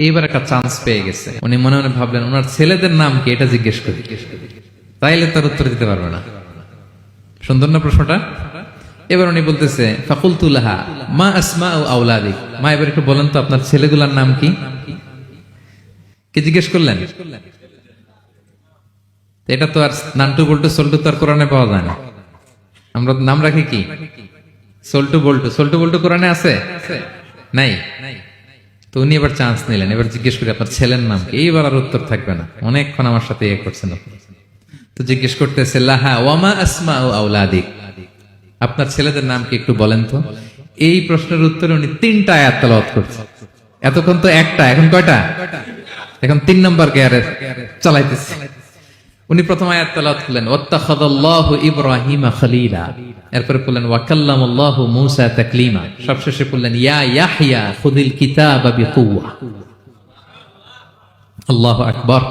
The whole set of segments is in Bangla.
এইবার একটা চান্স পেয়ে গেছে। উনি মনে মনে ভাবলেন ওনার ছেলেদের নাম কি এটা জিজ্ঞেস করি, তাইলে তার উত্তর দিতে পারবে না। সুন্দর না প্রশ্নটা? এবার উনি বলতেছে ফাকুলতু লাহা মা আসমাউ আওলাদিক, মা এবার একটু বলেন তো আপনার ছেলেগুলার নাম কি? কি জিজ্ঞেস করলেন? এটা তো আর নান্টু বল্টু সল্টু তো আর কোরআনে পাওয়া যায় না। আমরা নাম রাখি কি সল্টু বল্টু, সল্টু বল্টু কোরআনে আছে নাই? তো উনি এবার চান্স নিলেন, এবার জিজ্ঞেস করি আপনার ছেলের নাম কি? এইবার আর উত্তর থাকবে না, অনেকক্ষণ আমার সাথে ইয়ে করছেন। তো জিজ্ঞেস করতেছে লাহা ওয়ামা আসমাউ আওলাদিক, আপনার ছেলেদের নাম কি একটু বলেন তো। এই প্রশ্নের উত্তরে উনি 3টা আয়াত তেলাওয়াত করছেন। এতক্ষণ তো একটা, এখন কয়টা? এখন 3 নম্বর গিয়ারে চালাইতেছে। উনি প্রথম আয়াত তেলাওয়াত করলেন ওয়াত্তাখাযাল্লাহু ইব্রাহিমা খলিলা, এরপরে বললেন ওয়া কাল্লামাল্লাহু মূসা তাকলিমা, সবশেষে বললেন ইয়া ইয়াহইয়া খুযিল কিতাবা বিকুওয়া। আল্লাহু আকবার।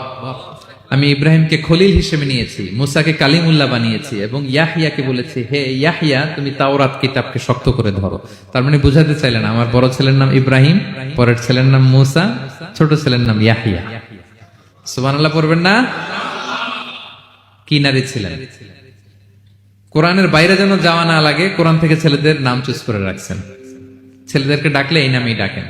আমি ইব্রাহিমকে খলিল হিসেবে নিয়েছি, মুসাকে কালিমুল্লাহ বানিয়েছি, এবং ইয়াহইয়াকে বলেছি হে ইয়াহইয়া তুমি তাওরাত কিতাবকে শক্ত করে ধরো। তার মানে বুঝাতে চাইলেন আমার বড় ছেলের নাম ইব্রাহিম, পরের ছেলের নাম মুসা, ছোট ছেলের নাম ইয়াহইয়া। সুবহানাল্লাহ পড়বেন না? কি নারী ছিলেন! কোরআনের বাইরে যেন যাওয়া না লাগে, কোরআন থেকে ছেলেদের নাম চুজ করে রাখছেন। ছেলেদেরকে ডাকলে এই নামেই ডাকেন।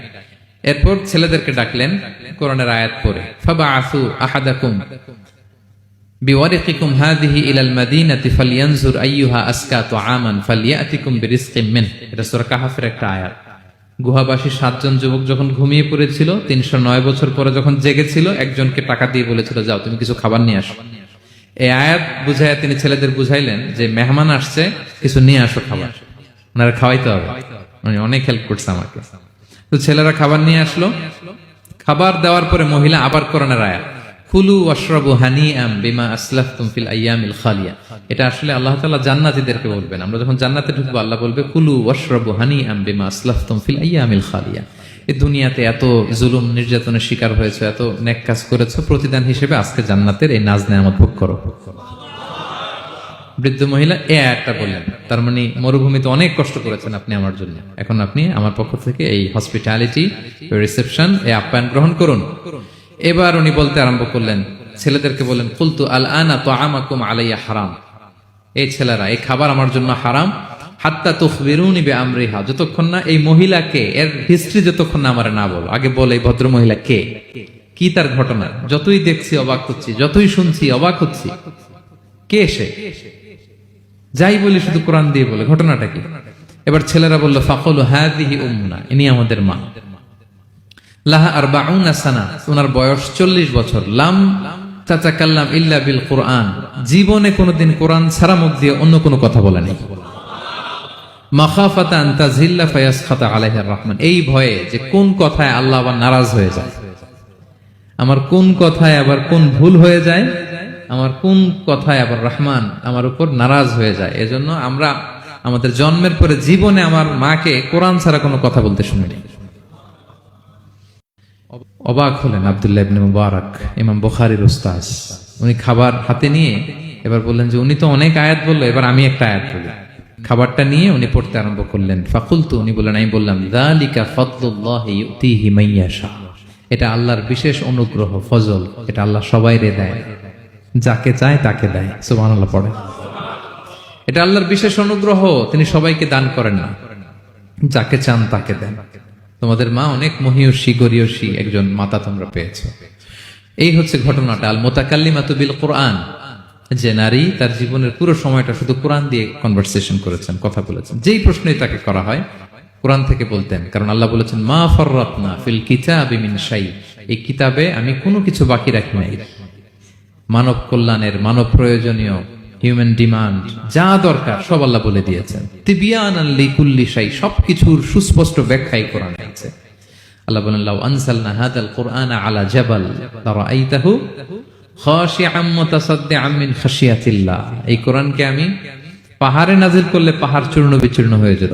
এরপর ছেলেদেরকে ডাকলেন কোরআনের আয়াত পড়ে ফাবআসু আহাদাকুম বিওয়ারিকিকুম হাযিহি ইলাল মাদিনাতি ফালইয়ানজুর আইয়ুহা আসকা তুআমান ফালইয়াতিকুম বিরিজকিম মিন। এটা সূরা কাহফের একটা আয়াত। গুহাবাসী 7 জন যুবক যখন ঘুমিয়ে পড়েছিল, 309 বছর পরে যখন জেগেছিল, একজনকে টাকা দিয়ে বলেছিল যাও তুমি কিছু খাবার নিয়ে আসো। এই আয়াত বুঝাইয়া তিনি ছেলেদের বুঝাইলেন যে মেহমান আসছে, কিছু নিয়ে আসো খাবার, ওনারা খাওয়াইতে হবে। উনি অনেক হেল্প করছে আমাকে। তো ছেলেরা খাবার নিয়ে আসলো। খাবার দেওয়ার পরে মহিলা আবার কোরআনের আয়াত কুলু ওয়াশরাবু হানিআম বিমা আসলাফতুম ফিল আইয়ামিল খালিয়া। এটা আসলে আল্লাহ তাআলা জান্নাতীদেরকে বলবেন। আমরা যখন জান্নাতে ঢুকবো আল্লাহ বলবে কুলু ওয়াশরাবু হানিআম বিমা আসলাফতুম ফিল আইয়ামিল খালিয়া। এই দুনিয়াতে এত জুলুম নির্যাতনের শিকার হয়েছে, এত নেক কাজ করেছো, প্রতিদান হিসেবে আজকে জান্নাতের এই নাজ নেয়ামত ভোগ করো। বৃদ্ধ মহিলা এই আয়াতটা বললেন, তার মানে মরুভূমিতে অনেক কষ্ট করেছেন আপনি আমার জন্য, এখন আপনি আমার পক্ষ থেকে এই হসপিটালিটি, রিসেপশন, এই আপ্যায়ন গ্রহণ করুন। এবার উনি বলতে আরম্ভ করলেন, ছেলেদেরকে বললেন কুলতু আল আনা তুআমাকুম আলাইয়া হারাম, এই ছেলেরা এই খাবার আমার জন্য হারাম, হাত্তা তুখবিরুনি বিআমরিহা, যতক্ষণ না এই মহিলাকে, এর হিস্ট্রি যতক্ষণ না আমারে না বলো। আগে বলে এই ভদ্র মহিলা কে, কি তার ঘটনা। যতই দেখছি অবাক হচ্ছি, যতই শুনছি অবাক হচ্ছি, কে সে? যাই বলি শুধু কোরআন দিয়ে বলে, ঘটনাটা কি? এবার ছেলেরা বলল ফাকুলু হাযিহি উম্মুনা, ইনি আমাদের মা। লাহা আরবাউনা সানা, ওনার বয়স 40 বছর। লাম তাতাকাল্লাম ইল্লা বিল কুরআন, জীবনে কোনোদিন কোরআন ছাড়া মুখ দিয়ে অন্য কোনো কথা বলে নাই। মাখাফাতা আন তাযিল্লা ফায়াসখাতা আলাইহির রহমান, এই ভয়ে যে কোন কথায় আল্লাহ আবার নারাজ হয়ে যায়, আমার কোন কথায় আবার কোন ভুল হয়ে যায়, আমার কোন কথায় আবার রহমান আমার উপর নারাজ হয়ে যায়। এজন্য আমরা আমাদের জন্মের পরে জীবনে আমার মাকে কোরআন ছাড়া কোনো কথা বলতে শুনিনি। অবাক হলেন আব্দুল্লাহ ইবনে মুবারক, ইমাম বুখারীর উস্তাদ। উনি খাবার হাতে নিয়ে এবার বললেন যে উনি তো অনেক আয়াত বললো, এবার আমি একটা আয়াত বলি। খাবারটা নিয়ে উনি পড়তে আরম্ভ করলেন। ফাকুলতু, উনি বললেন, আমি বললাম যালিকা ফাদলুল্লাহি ইউতিহি মাইয়াশা, এটা আল্লাহর বিশেষ অনুগ্রহ, ফজল, এটা আল্লাহ সবাইরে দেয়, যাকে চায় তাকে দেয়। সুবহানাল্লাহ পড়ে। এটা আল্লাহর বিশেষ অনুগ্রহ, তিনি সবাইকে দান করেন না, যাকে চান তাকে দেন। তোমাদের মা অনেক মহিয়সী গরিয়সী একজন মাতা তোমরা পেয়েছো। এই হচ্ছে ঘটনাটা। আল মুতাকাল্লিমাতু বিল কোরআন, যে নারী তার জীবনের পুরো সময়টা শুধু কোরআন দিয়ে কনভারসেশন করেছেন, কথা বলেছেন। যেই প্রশ্নই তাকে করা হয় কোরআন থেকে বলতেন, কারণ আল্লাহ বলেছেন মা ফাররাতনা ফিল কিতাবি মিন শাই, এই কিতাবে আমি কোনো কিছু বাকি রাখি নাই। মানব কল্যাণের, মানব প্রয়োজনীয়, হিউম্যান ডিমান্ড যা দরকার সব আল্লাহ বলে দিয়েছেন। তিবিয়ানান লিকুল্লি শাই, সবকিছুর সুস্পষ্ট ব্যাখ্যাই কোরআনে আছে। আল্লাহ বলেন লাউ আনজালনা হাদাল কুরআনা আলা জাবাল লারাআইতাহু খাশিআম মুতাসাদ্দিআম মিন খাশিয়াতিল্লাহ, এই কোরআনকে আমি পাহাড়ে নাজিল করলে পাহাড় চূর্ণ বিচূর্ণ হয়ে যেত।